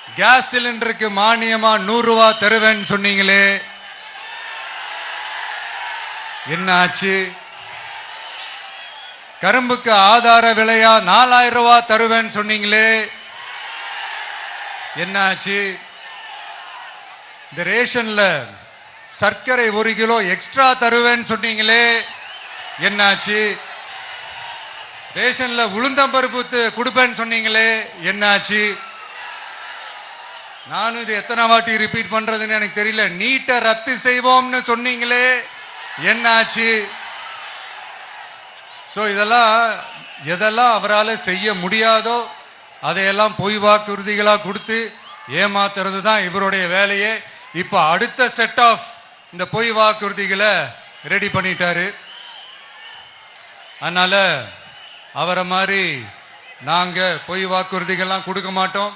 Case சிலிண்டருக்கு மானியமா 100 ரூபாய் தருவேன்னு சொன்னீங்களே, என்ன ஆச்சு? கரும்புக்கு ஆதார விலையா 4000 ரூபாய் தருவேன்னு சொன்னீங்களே, என்ன ஆச்சு? இந்த ரேஷன்ல சர்க்கரை 1 கிலோ எக்ஸ்ட்ரா தருவேன்னு சொன்னீங்களே, என்னாச்சு? ரேஷன்ல உளுந்தம்பருப்பு கொடுப்பேன்னு சொன்னீங்களே, என்னாச்சு? நானும் இது எத்தனை வாட்டி ரிப்பீட் பண்றதுன்னு எனக்கு தெரியல. நீட்டை ரத்து செய்வோம்னு சொன்னீங்களே, என்னாச்சு? ஸோ எதெல்லாம் அவரால் செய்ய முடியாதோ அதையெல்லாம் பொய் வாக்குறுதிகளாக கொடுத்து ஏமாத்துறது தான் இவருடைய வேலையே. இப்போ அடுத்த செட் ஆஃப் இந்த பொய் வாக்குறுதிகளை ரெடி பண்ணிட்டாரு. அதனால அவரை மாதிரி நாங்கள் பொய் வாக்குறுதிகள்லாம் கொடுக்க மாட்டோம்.